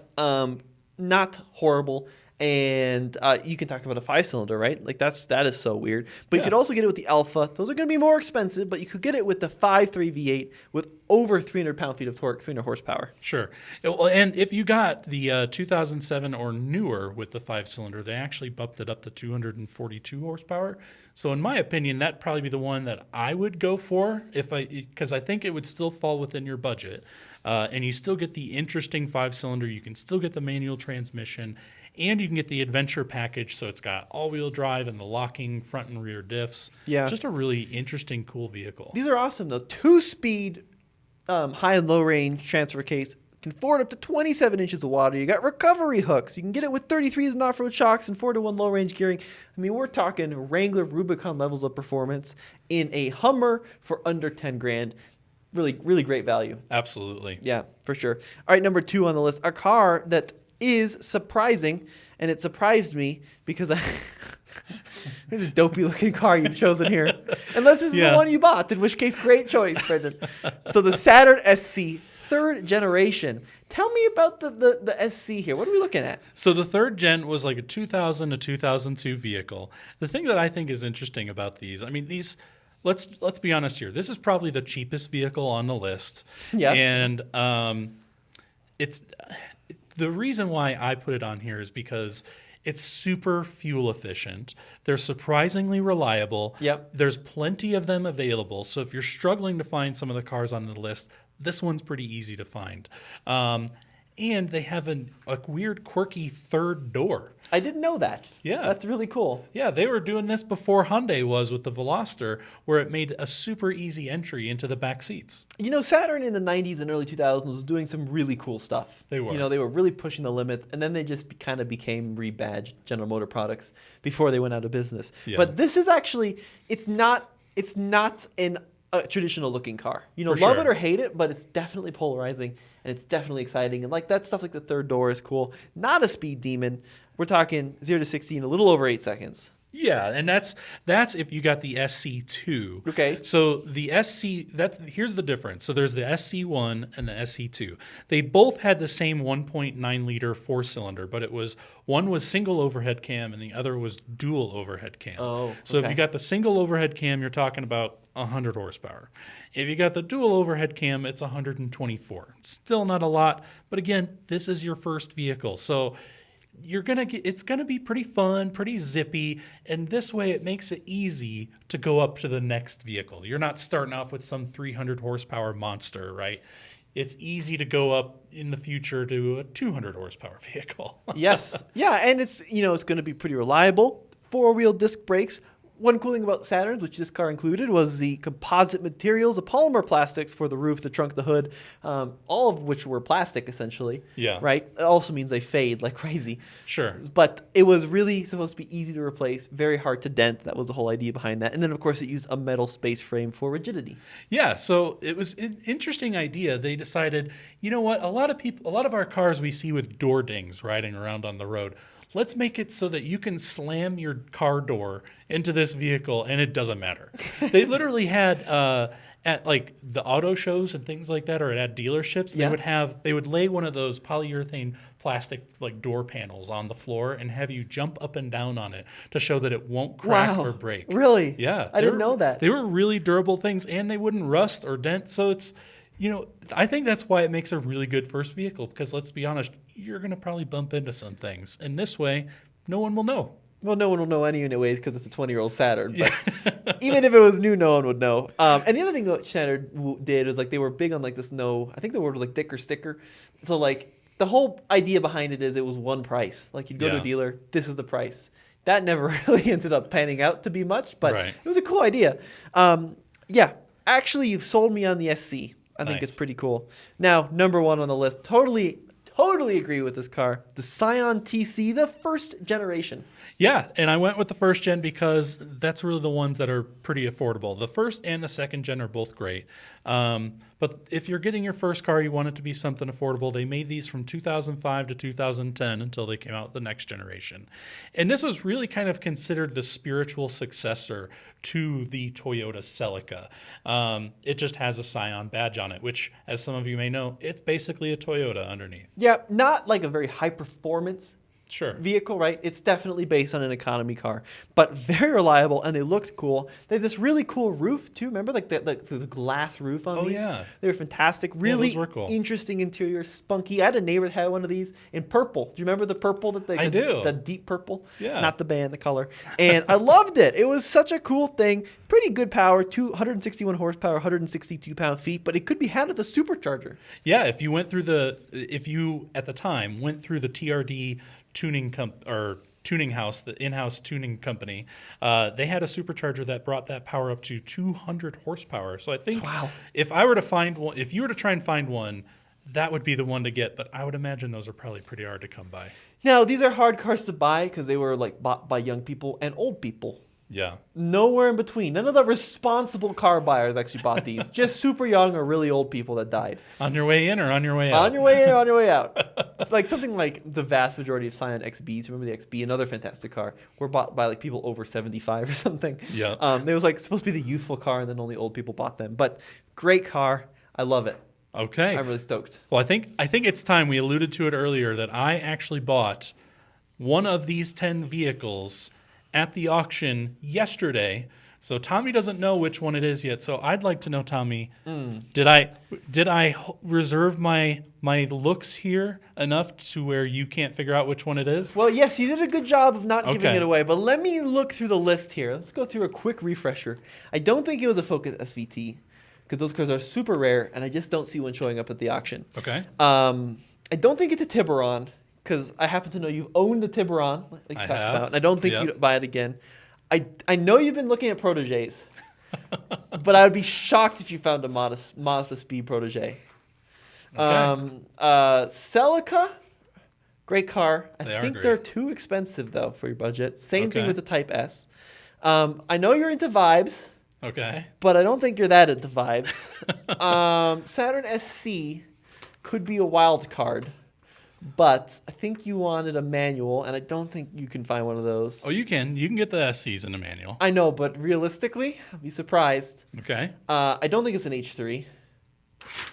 not horrible. And you can talk about a 5-cylinder, right? Like that is so weird. But you could also get it with the Alpha. Those are going to be more expensive, but you could get it with the 5.3 V8 with over 300 pound-feet of torque, 300 horsepower. Sure. And if you got the 2007 or newer with the 5-cylinder, they actually bumped it up to 242 horsepower. So in my opinion, that'd probably be the one that I would go for because I think it would still fall within your budget. And you still get the interesting 5-cylinder. You can still get the manual transmission, and you can get the adventure package. So it's got all-wheel drive and the locking front and rear diffs. Yeah. Just a really interesting, cool vehicle. These are awesome, though. 2-speed high and low range transfer case. Can forward up to 27 inches of water. You got recovery hooks. You can get it with 33s and off-road shocks and 4-to-1 low-range gearing. I mean, we're talking Wrangler Rubicon levels of performance in a Hummer for under 10 grand. Really, really great value. Absolutely. Yeah, for sure. All right, number 2 on the list, a car that is surprising, and it surprised me because here's a dopey-looking car you've chosen here. Unless this is the one you bought, in which case, great choice, Brendan. So the Saturn SC, 3rd generation. Tell me about the SC here. What are we looking at? So the 3rd gen was like a 2000 to 2002 vehicle. The thing that I think is interesting about these, I mean, these, let's be honest here. This is probably the cheapest vehicle on the list. Yes. And it's the reason why I put it on here is because it's super fuel efficient. They're surprisingly reliable. Yep. There's plenty of them available. So if you're struggling to find some of the cars on the list, this one's pretty easy to find. And they have a weird, quirky 3rd door. I didn't know that. Yeah. That's really cool. Yeah, they were doing this before Hyundai was with the Veloster, where it made a super easy entry into the back seats. You know, Saturn in the 90s and early 2000s was doing some really cool stuff. They were. You know, they were really pushing the limits, and then they just kind of became rebadged General Motor products before they went out of business. Yeah. But this is actually, it's not a traditional looking car. You know, love it or hate it, but it's definitely polarizing, and it's definitely exciting. And like that stuff like the 3rd door is cool. Not a speed demon. We're talking 0 to 60 in a little over 8 seconds. Yeah, and that's if you got the SC2. Okay. So the SC, here's the difference. So there's the SC1 and the SC2. They both had the same 1.9 liter 4-cylinder, but one was single overhead cam and the other was dual overhead cam. Oh, so if you got the single overhead cam, you're talking about 100 horsepower. If you got the dual overhead cam, it's 124. Still not a lot, but again, this is your first vehicle. So it's gonna be pretty fun, pretty zippy, and this way it makes it easy to go up to the next vehicle. You're not starting off with some 300 horsepower monster, right? It's easy to go up in the future to a 200 horsepower vehicle. Yes. Yeah, and it's going to be pretty reliable. 4-wheel disc brakes. One cool thing about Saturns, which this car included, was the composite materials, the polymer plastics for the roof, the trunk, the hood, all of which were plastic, essentially. Yeah. Right? It also means they fade like crazy. Sure. But it was really supposed to be easy to replace, very hard to dent. That was the whole idea behind that. And then, of course, it used a metal space frame for rigidity. Yeah, so it was an interesting idea. They decided, you know what, a lot of our cars we see with door dings riding around on the road, let's make it so that you can slam your car door into this vehicle and it doesn't matter. They literally had at like the auto shows and things like that, or at dealerships, they would lay one of those polyurethane plastic like door panels on the floor and have you jump up and down on it to show that it won't crack or break. Really? Yeah. I didn't know that. They were really durable things and they wouldn't rust or dent. So it's, I think that's why it makes a really good first vehicle, because let's be honest, you're going to probably bump into some things. And this way, no one will know. Well, no one will know anyways because it's a 20-year-old Saturn. But even if it was new, no one would know. And the other thing that Saturn did is like they were big on like this I think the word was like dick or sticker. So like the whole idea behind it is it was one price. Like you'd go to a dealer, this is the price. That never really ended up panning out to be much, but it was a cool idea. Actually, you've sold me on the SC. I think it's pretty cool. Now, number 1 on the list, totally agree with this car. The Scion TC, the 1st generation. Yeah, and I went with the 1st gen because that's really the ones that are pretty affordable. The 1st and the 2nd gen are both great. But if you're getting your first car, you want it to be something affordable. They made these from 2005 to 2010 until they came out with the next generation. And this was really kind of considered the spiritual successor to the Toyota Celica. It just has a Scion badge on it, which, as some of you may know, it's basically a Toyota underneath. Yeah, not like a very high performance Sure. vehicle, right? It's definitely based on an economy car, but very reliable, and they looked cool. They had this really cool roof too. Remember, like the glass roof on Oh, these? yeah. They were fantastic. Really those were cool. interesting interior, spunky. I had a neighbor that had one of these in purple. Do you remember the purple that I do. The deep purple? Yeah. Not the band, the color. And I loved it. It was such a cool thing. Pretty good power, 261 horsepower, 162 pound-feet, but it could be had with a supercharger. Yeah, if you at the time went through the TRD tuning house, the in-house tuning company, they had a supercharger that brought that power up to 200 horsepower. So I think if I were to find one, if you were to try and find one, that would be the one to get. But I would imagine those are probably pretty hard to come by. Now, these are hard cars to buy because they were like bought by young people and old people. Yeah. Nowhere in between. None of the responsible car buyers actually bought these. Just super young or really old people that died. On your way in or on your way out? On your way in or on your way out. It's like something like the vast majority of Scion XBs, remember the XB, another fantastic car, were bought by like people over 75 or something. Yeah. It was like supposed to be the youthful car and then only old people bought them. But great car. I love it. Okay. I'm really stoked. Well, I think it's time. We alluded to it earlier that I actually bought one of these 10 vehicles at the auction yesterday. So Tommy doesn't know which one it is yet. So I'd like to know, Tommy, did I reserve my looks here enough to where you can't figure out which one it is? Well, yes, you did a good job of not giving Okay. it away, but let me look through the list here. Let's go through a quick refresher. I don't think it was a Focus SVT because those cars are super rare, and I just don't see one showing up at the auction. Okay. I don't think it's a Tiburon because I happen to know you've owned the Tiburon, like you I talked have. about, and I don't think Yep. you'd buy it again. I know you've been looking at Proteges, but I would be shocked if you found a Mazdaspeed Protege. Celica, great car. I They are think great. they're too expensive though for your budget. Same thing Okay. with the Type S. I know you're into vibes, Okay. but I don't think you're that into vibes. Saturn SC could be a wild card, but I think you wanted a manual, and I don't think you can find one of those. Oh, you can get the SCs in the manual. I know, but realistically, I'll be surprised. Okay. I don't think it's an H3.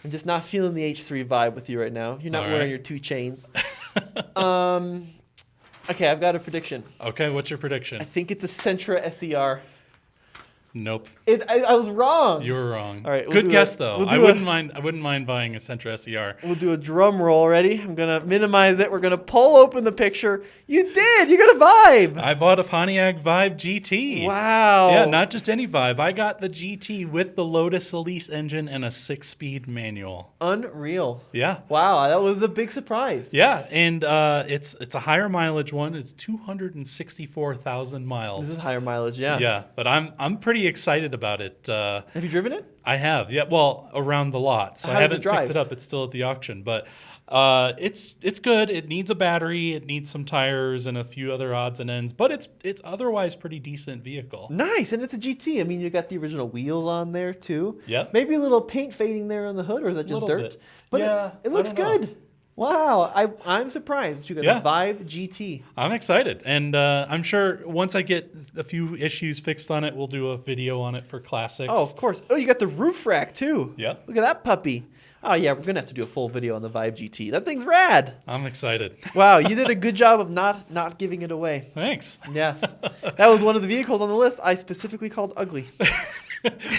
I'm just not feeling the H3 vibe with you right now. You're not All wearing right. your two chains. Okay, I've got a prediction. Okay, what's your I prediction? think it's a Sentra SER. Nope. I was wrong. You were wrong. All right, we'll Good do guess a- though. we'll I do wouldn't mind buying a Sentra SER. We'll do a drum roll already. I'm going to minimize it. We're going to pull open the picture. You did. You got a vibe. I bought a Pontiac Vibe GT. Wow. Yeah, not just any Vibe. I got the GT with the Lotus Elise engine and a 6-speed manual. Unreal. Yeah. Wow, that was a big surprise. Yeah, and it's a higher mileage one. It's 264,000 miles. This is higher mileage, yeah. Yeah, but I'm pretty excited about it. Have you driven it? I have, yeah. Well, around the lot, so How I does it haven't drive? picked it up. It's still at the auction, but it's good. It needs a battery, it needs some tires, and a few other odds and ends. But it's otherwise pretty decent vehicle. Nice, and it's a GT. I mean, you got the original wheels on there too. Yep. Maybe a little paint fading there on the hood, or is that just Little dirt? bit. But Yeah, it looks I don't know. good. Wow, I'm surprised you got Yeah. a Vibe GT. I'm excited, and I'm sure once I get a few issues fixed on it, we'll do a video on it for classics. Oh, of course. Oh, you got the roof rack too. Yep. Look at that puppy. Oh yeah, we're gonna have to do a full video on the Vibe GT. That thing's rad. I'm excited. Wow, you did a good job of not giving it away. Thanks. Yes, that was one of the vehicles on the list I specifically called ugly.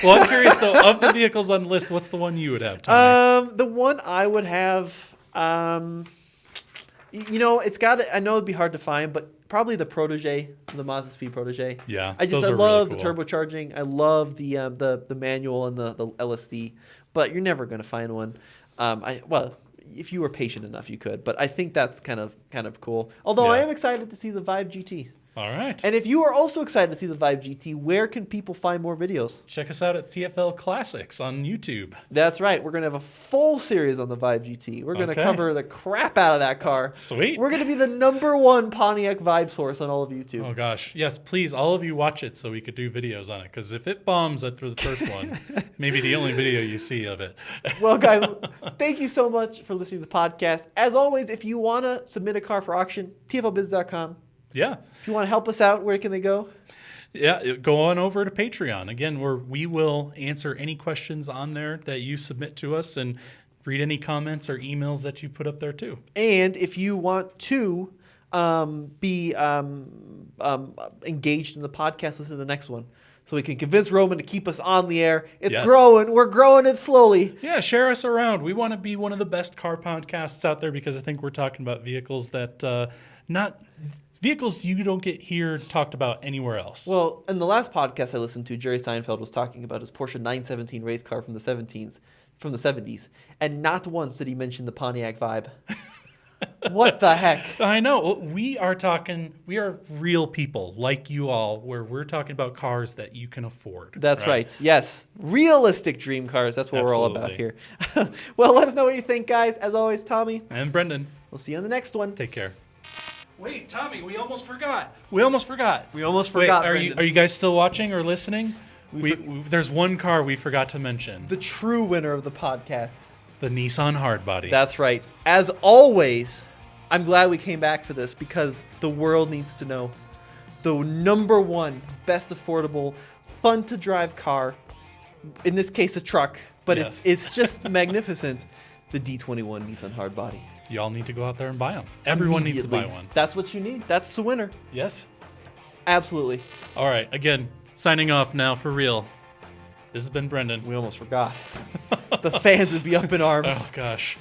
Well, I'm curious though, of the vehicles on the list, what's the one you would have, Tommy? The one I would have, it's got. I know it'd be hard to find, but probably the Protege, the Mazdaspeed Protege. Yeah, I those are love really the cool. turbocharging. I love the manual and the LSD, but you're never gonna find one. If you were patient enough, you could. But I think that's kind of cool. Although I Yeah. am excited to see the Vibe GT. All right. And if you are also excited to see the Vibe GT, where can people find more videos? Check us out at TFL Classics on YouTube. That's right. We're going to have a full series on the Vibe GT. We're going to Okay. cover the crap out of that car. Sweet. We're going to be the #1 Pontiac Vibe source on all of YouTube. Oh gosh, yes! Please, all of you watch it so we could do videos on it. Because if it bombs after the first one, maybe the only video you see of it. Well, guys, thank you so much for listening to the podcast. As always, if you want to submit a car for auction, tflbiz.com. Yeah, If you want to help us out, where can they go? yeah. Go on over to Patreon again, where we will answer any questions on there that you submit to us, and read any comments or emails that you put up there too. And if you want to be engaged in the podcast, listen to the next one. So we can convince Roman to keep us on the air. It's growing. We're growing it slowly. Yeah, share us around. We want to be one of the best car podcasts out there because I think we're talking about vehicles that vehicles you don't get here talked about anywhere else. Well, in the last podcast I listened to, Jerry Seinfeld was talking about his Porsche 917 race car from the 70s, and not once did he mention the Pontiac Vibe. What the heck? I know. We are real people like you all, where we're talking about cars that you can afford. That's right. Yes. Realistic dream cars. That's what we're all about here. Well, let us know what you think, guys. As always, Tommy. And Brendan. We'll see you on the next one. Take care. Wait, Tommy, we almost forgot. Wait, are you guys still watching or listening? There's one car we forgot to mention. The true winner of the podcast. The Nissan Hardbody. That's right. As always, I'm glad we came back for this because the world needs to know the number one best affordable, fun to drive car. In this case, a truck, but it's just magnificent. The D21 Nissan Hardbody. Y'all need to go out there and buy them. Everyone needs to buy one. That's what you need. That's the winner. Yes. Absolutely. All right. Again, signing off now for real. This has been Brendan. We almost forgot. The fans would be up in arms. Oh, gosh.